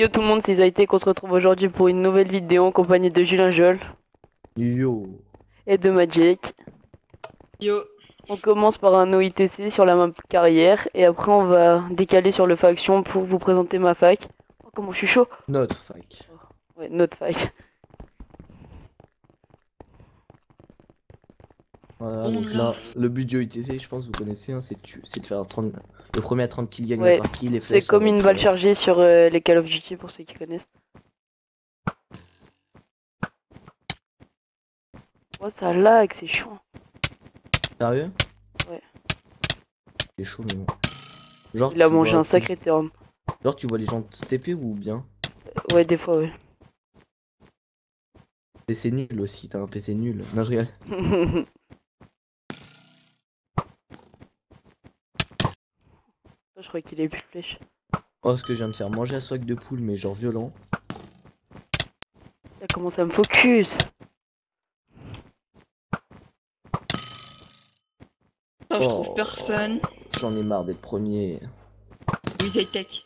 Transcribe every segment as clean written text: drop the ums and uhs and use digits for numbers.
Yo tout le monde, c'est Zaïté qu'on se retrouve aujourd'hui pour une nouvelle vidéo en compagnie de Julien Jol Yo. et de Magic. Yo. On commence par un OITC sur la map carrière et après on va décaler sur le faction pour vous présenter ma fac. Oh comment je suis chaud. Notre fac. Ouais, notre fac. Voilà, donc là, le but du UTC, je pense que vous connaissez, hein, c'est de faire 30... le premier à 30 kills gagne Ouais, la partie, les c'est flèches. comme une balle chargée sur les Call of Duty pour ceux qui connaissent. Oh ça lag, c'est chiant. Sérieux? Ouais. C'est chaud mais bon. Genre, Il a tu mangé vois un sacré terme. Genre tu vois les gens TP ou bien? Ouais des fois ouais. PC nul aussi, t'as un PC nul. Non je rigole. Je crois qu'il est plus de flèches. Oh ce que je viens de faire, manger à soc de poule mais genre violent. Ça commence à me focus. Oh, je trouve personne. J'en ai marre d'être premier. Oui, Tech.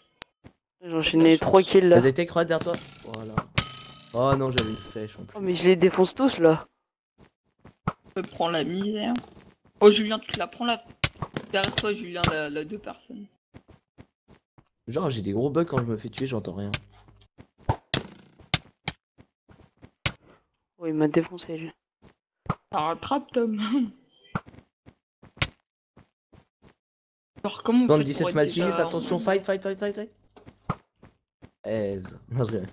J'ai enchaîné 3 kills là. T'as été croix derrière toi? Voilà. Oh non j'avais une flèche en plus. Oh mais je les défonce tous là. Je prends la misère. Oh Julien, tu te la prends là. Derrière toi Julien, la deux personnes. Genre j'ai des gros bugs quand je me fais tuer, j'entends rien. Oh il m'a défoncé lui. Ça rattrape Tom. Genre comment on fait 77 pour être Mathis, déjà attention, fight. Aise. Non, je rigole.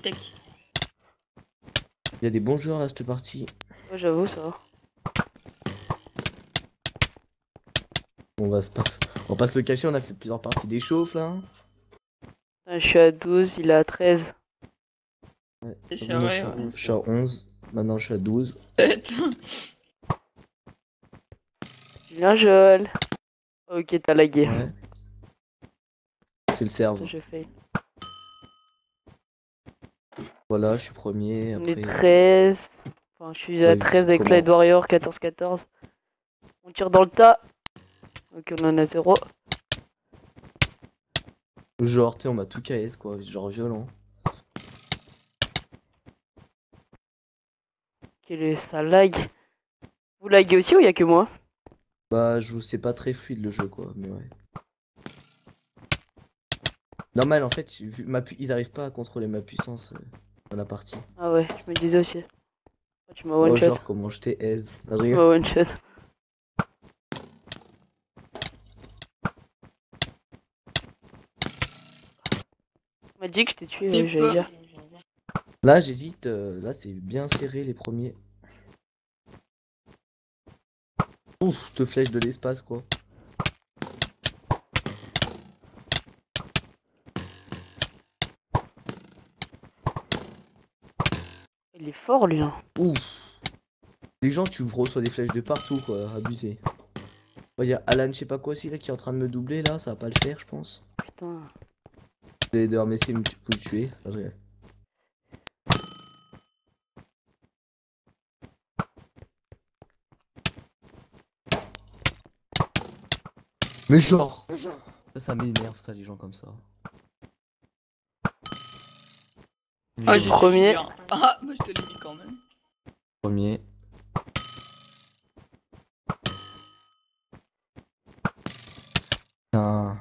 Tech. Il y a des bons joueurs là cette partie. Ouais j'avoue ça va. On va pas se le cacher, on a fait plusieurs parties d'échauffe là. Je suis à 12, il est à 13. Ouais. C'est Moi, vrai, je suis à 11, maintenant je suis à 12. Peut-être. Julien Jol. Ok t'as lagué. Ouais. C'est le serve. Je fais. Voilà, je suis premier. On est Après... 13. Enfin je suis à Ouais, 13 avec comment Slide Warrior, 14-14. On tire dans le tas. Ok on en a 0. Genre, tu sais, on m'a tout KS quoi, genre violent. Ça lag. Vous laguez aussi ou y'a que moi? Bah, c'est pas très fluide le jeu quoi, mais ouais. Normal en fait, vu ils arrivent pas à contrôler ma puissance dans la partie. Ah ouais, je me disais aussi. Oh, tu m'as Oh, one shot. genre comment je t'ai aise. Non, je Tu rigole. m'as one shot. Magic, je t'ai tué, T'es j'allais pas. dire. Là j'hésite, là c'est bien serré les premiers. Ouf, te flèche de l'espace quoi. Il est fort lui. Hein. Ouf. Les gens tu reçois des flèches de partout quoi, abusé. Il y a Alan je sais pas quoi aussi là qui est en train de me doubler là, ça va pas le faire je pense. Putain. Vous allez devoir m'essayer de me tuer. Enfin, je rigole. Mais genre ça m'énerve ça les gens comme ça. Ah j'ai Premier. Julien. Ah moi je te l'ai dit quand même. Premier. Putain.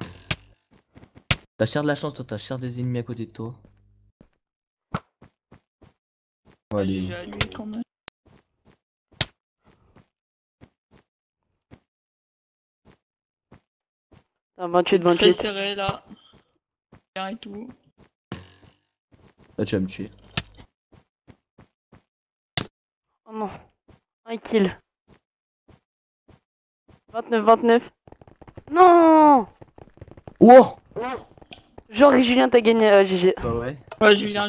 T'as cher de la chance toi, t'as cher des ennemis à côté de toi. Ouais, Allez. j'ai allumé quand même. Un 28, Très 28. serré là. Bien et tout. Là tu vas me tuer. Oh non. Un kill. 29, 29. Non. Wow. Genre Julien t'as gagné, GG. Bah ouais. Ouais Julien,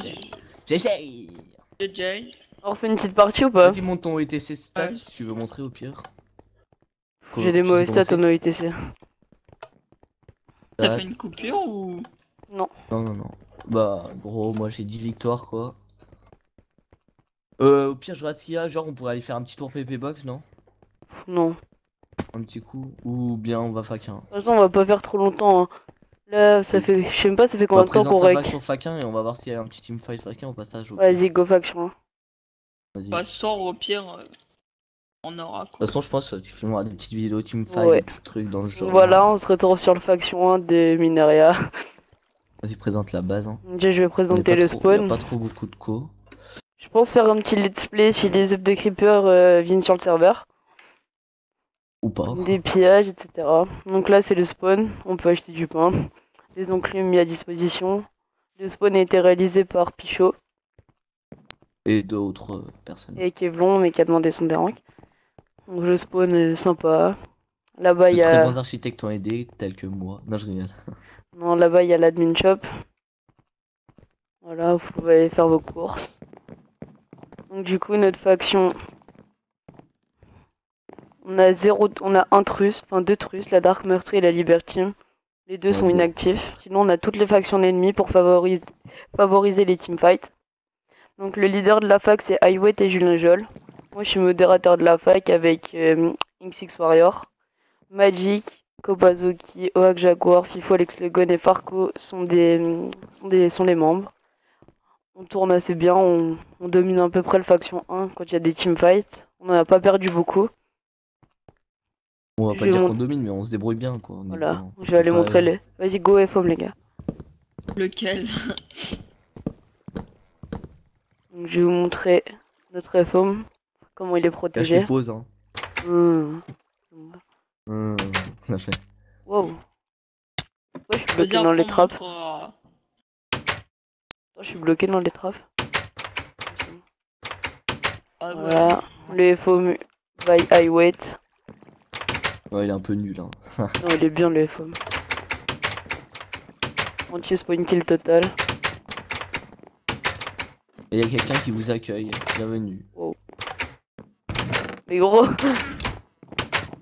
J'essaye. j'ai. On refait une petite partie ou pas? Vas-y monte ton ETC stats Ouais. si tu veux montrer au pire. J'ai des mauvais stats en OITC. T'as fait une coupure ou. Non. Non. Bah gros moi j'ai 10 victoires quoi. Au pire je vois ce qu'il y a, genre on pourrait aller faire un petit tour PP box non? Non. Un petit coup. Ou bien on va fac 1. De toute façon on va pas faire trop longtemps. Hein. Là, ça fait. Je sais même pas, ça fait combien de temps qu'on présente la rec. faction fac 1 et on va voir s'il y a un petit teamfight fac 1 au passage. au pire. Vas-y, go faction. Vas-y. Bah, sort au pire, on aura De quoi. toute façon, je pense que tu filmeras des petites vidéos teamfight, Ouais. des petits trucs dans le genre. Voilà, on se retrouve sur le faction 1 de Mineria. Vas-y, présente la base. Hein. Déjà, je vais On est présenter pas le trop- y a spawn. pas trop beaucoup de co. Je pense faire un petit let's play si les œufs de creeper viennent sur le serveur. Ou pas. Des pillages, etc. Donc là, c'est le spawn. On peut acheter du pain. Des enclumes mis à disposition. Le spawn a été réalisé par Pichot Et d'autres personnes. et Kevlon, mais qui a demandé son dérank. Donc le spawn est sympa. Là-bas, il De y très a. bons architectes ont aidé, tels que moi. Non, je rigole. Non, là-bas, il y a l'admin shop. Voilà, vous pouvez aller faire vos courses. Donc du coup, notre faction, on a un truce, enfin 2 trusses, la Dark Meurtrier et la Liberty. Les deux sont Ouais. inactifs. Sinon, on a toutes les factions ennemies pour favoriser les teamfights. Donc le leader de la fac, c'est Highway et Julien Jol. Moi, je suis modérateur de la fac avec X6 Warrior. Magic, Kobazuki, Oak Jaguar, Fifo, Alex Legon et Farco sont les membres. On tourne assez bien, on domine à peu près le faction 1 quand il y a des teamfights. On n'en a pas perdu beaucoup. On va Je pas vais dire mon- qu'on domine, mais on se débrouille bien, quoi. On est Voilà, bien. je vais aller Pas- montrer les. Vas-y, go FOM les gars. Lequel? Donc, je vais vous montrer notre FOM, comment il est Là, je protégé. te pose, hein. Bien fait. Wow. Pourquoi je suis Vas-y, bloqué dans après, les on trappes? montrera. Je suis bloqué dans les trappes. Ah, ouais. Voilà, le FOM by Highway. Ouais, il est un peu nul, hein. Non, il est bien le FOM. Anti-spawn kill total. Et il y a quelqu'un qui vous accueille. Bienvenue. Mais gros.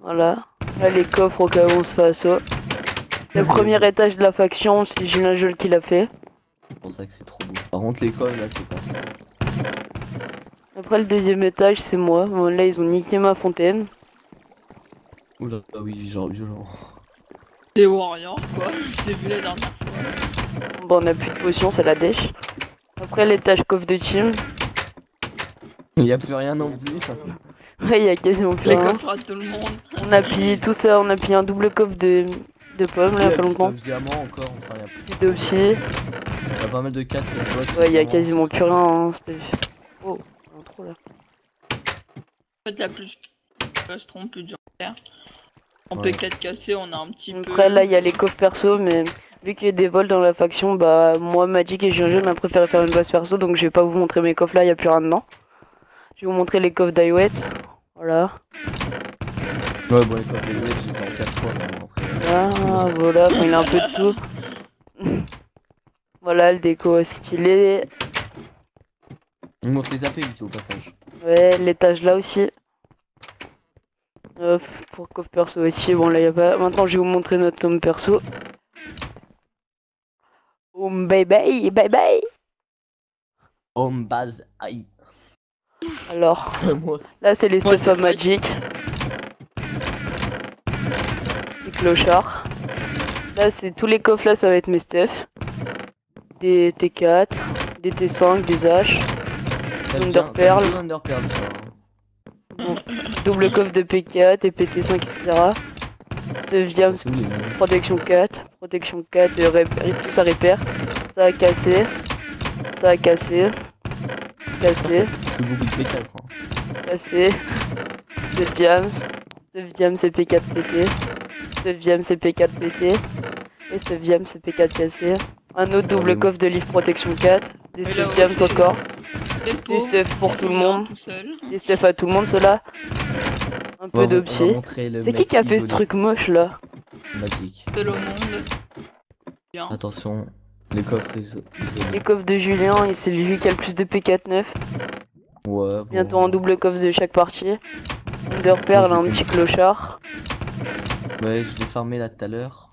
Voilà. Là, les coffres au cas où on se fait assaut. Le premier étage de la faction, c'est Julien Jol qui l'a fait. C'est pour ça que c'est trop beau. Par contre, l'école, là, c'est pas ça. Après, le deuxième étage, c'est moi. Bon, là, ils ont niqué ma fontaine. Oula, ah oui, genre violent. Des warriors, quoi. Je l'ai vu la dernière fois. Bon, on a plus de potions, c'est la dèche. Après, l'étage coffre de team. Il y a plus rien non plus. Ouais, il y a quasiment plus Les rien. coffres à tout le monde. On a pillé tout ça, on a pillé un double coffre de pommes, là, il y a pas longtemps. Diamant encore, enfin, il y a plus. C'était aussi. Il y a pas mal de casques. Ouais, il y a quasiment plus rien. Hein. Oh, il y a un trou là. En fait, il y a plus Castron, plus de gens. En Ouais. P4 cassé, on a un petit peu. Après, là, il y a les coffres perso, mais vu qu'il y a des vols dans la faction, bah, moi, Magic et Julien on a préféré faire une base perso, donc je vais pas vous montrer mes coffres là, il y a plus rien dedans. Je vais vous montrer les coffres d'Highway. Voilà. Ouais, bon, les coffres des je les ai en 4 fois. Mais après... Voilà, quand il a un peu de tout. Voilà, le déco stylé. On montre les AP ici au passage. Ouais, l'étage là aussi. Hop, pour coffre perso aussi. Bon, là, y a pas. Maintenant, je vais vous montrer notre tome perso. Bye bye, bye bye. Home base AI. Alors, Moi, là, c'est les Ouais, stuff à c'est Magic. Les clochards. Là, c'est tous les coffres là, ça va être mes stuff. Des T4, des T5, des H. t'aimes Wonder bien- Pearl. t'aimes bien Wonder Pearl, toi, hein. Double coffre de P4 et PT5, etc. Deuxième C'est où les noms protection 4. Protection 4, tout ça répare. Ça a cassé. Ça a cassé. Cassé. Plus beaucoup de P4, hein. Cassé. Deuxième. Deuxième c'est P4 PT. Deuxième c'est P4 PT. Et deuxième c'est P4 cassé. Un autre double Ouais, coffre de livre protection 4. Des Mais là deuxièmes aussi, encore. Des pauvres, stuff pour tout le monde. Tout seul. Des stuff à tout le monde ceux-là. Un On peu va d'obsier. montrer le C'est qui mec qui a fait ce isolé. truc moche là? Magique. Seul au monde. Bien. Attention, les coffres isolés. Les coffres de Julien, et c'est lui qui a le plus de P4-9. Ouais, bon. Bientôt un double coffre de chaque partie. Wonder Pearl, Moi, un je vais petit clochard. Ouais, je l'ai farmé là tout à l'heure.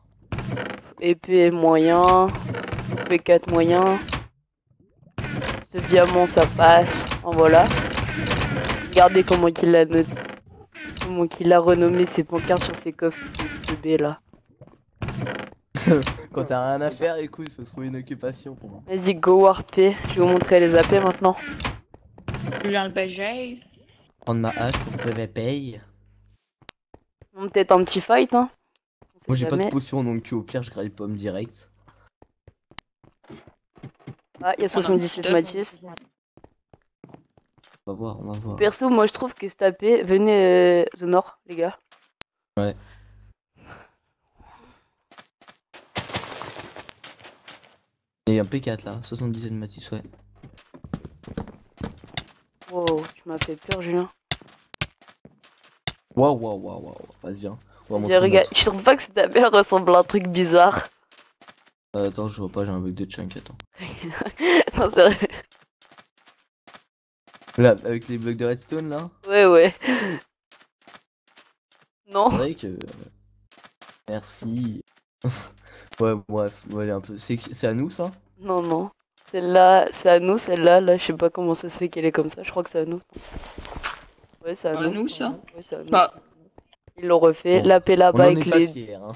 Épée moyen. P4 moyen. Ce diamant ça passe. En voilà. Regardez comment il a noté. Comment il a renommé ses pancartes sur ses coffres de B là. Quand t'as rien à faire, écoute, faut trouver une occupation pour moi. Vas-y, go warper. Je vais vous montrer les AP maintenant. Julien le BG. Prendre ma hache pour que je paye. Peut-être un petit fight, hein. On sait Moi j'ai pas de jamais. potion donc au pire je graille pomme direct. Ah, il y a 77 Mathis. On va voir, on va voir. Perso, moi je trouve que c'est tapé. Venez The Nord, les gars. Ouais. Il y a un P4 là, 77 Matisse, ouais. Wow, tu m'as fait peur, Julien. Waouh. Vas-y, hein. On va Vas-y, montrer regarde, notre- je trouve pas que cette AP elle ressemble à un truc bizarre. Attends, je vois pas, j'ai un bug de chunk, attends. Non, sérieux. Là, avec les blocs de redstone là, Ouais. c'est Non. vrai que. Merci. Ouais, bref, ouais, un peu. C'est à nous ça? Non. Celle-là, c'est à nous, celle-là. Là, je sais pas comment ça se fait qu'elle est comme ça. Je crois que c'est à nous. Ouais, c'est à À nous. nous, ça. Ouais, c'est à nous. Bah, Ils l'ont refait. Bon, La paix On là-bas en avec est pas les. fiers, hein.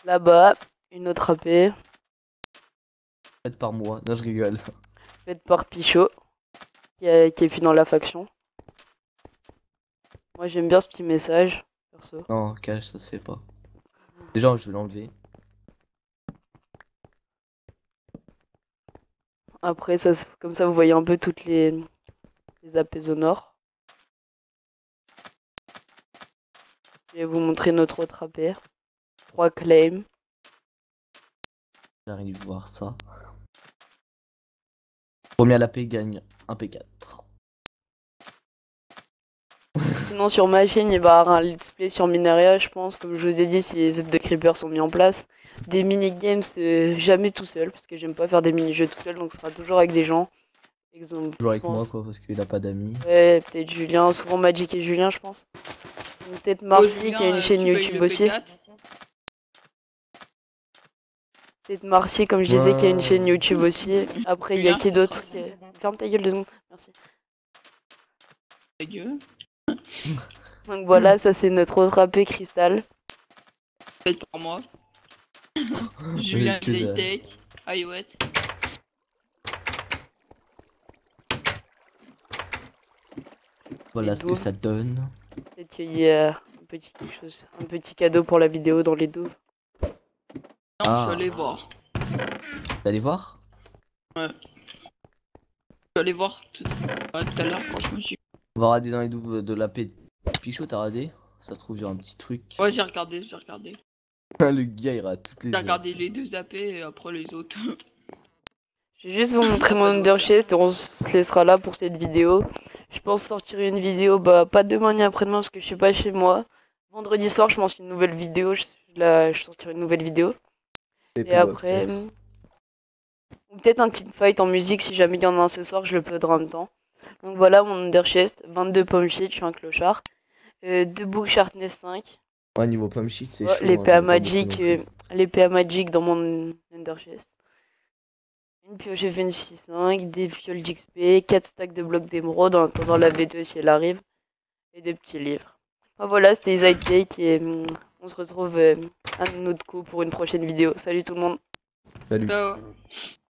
Là-bas, une autre AP. Faites par moi, non je rigole. Faite par Pichot. Qui est plus dans la faction. Moi, j'aime bien ce petit message. Perso. Non, cache, ça se fait pas. Déjà, je vais l'enlever. Après, ça, comme ça, vous voyez un peu toutes les AP sonores. Je vais vous montrer notre autre AP. 3 claims. J'arrive à voir ça. Premier à la paix gagne un P4. Sinon, sur ma chaîne, il va y avoir un let's play sur Minaria, je pense. Comme je vous ai dit, si les œufs de creeper sont mis en place. Des mini-games, jamais tout seul. Parce que j'aime pas faire des mini-jeux tout seul. Donc, ce sera toujours avec des gens. Exemple, Toujours je avec moi pense. quoi, parce qu'il a pas d'amis. Ouais, peut-être Julien. Souvent Magic et Julien, je pense. Ou peut-être Marcy qui a une chaîne YouTube aussi. Peut-être Marcy, comme je disais, qui a une chaîne YouTube aussi. Après, il y a qui d'autre Ferme ta gueule 2 secondes. Merci. Dieu. Donc voilà, ça c'est notre autre AP cristal. Faites pour moi. Julien que dalle. Zaytech. Aïouette. Voilà Les ce que douves. ça donne. Peut-être qu'il y a un petit cadeau pour la vidéo dans les douves. Non, Ah. je suis allé voir. T'es allé voir? Je suis allé voir tout à l'heure quand je me suis. On va rader dans les douves de la paix. Pichot, t'as radé? Ça se trouve, il y a un petit truc. Ouais, j'ai regardé. Le gars il rate toutes les J'ai heures. regardé les deux AP et après les autres. Je vais juste vous montrer mon underchest et on se laissera là pour cette vidéo. Je pense sortir une vidéo, pas demain ni après-demain parce que je suis pas chez moi. Vendredi soir, je lance une nouvelle vidéo. Je sortirai une nouvelle vidéo. Et après, ou peut-être un team fight en musique si jamais il y en a un ce soir, je le uploaderai en même temps. Donc voilà mon underchest, 22 pommes shit, je suis un clochard. 2 books sharpness 5. Ouais, niveau pomme shit, c'est Ouais, chaud. les hein, PA j'en ai pas Magic, beaucoup non plus. les PA Magic dans mon underchest. Une pioche FN65, des fioles d'XP, 4 stacks de blocs d'émeraude en attendant la V2 si elle arrive, et des petits livres. Voilà, c'était Isaac et on se retrouve à un autre coup pour une prochaine vidéo. Salut tout le monde. Salut. Ciao.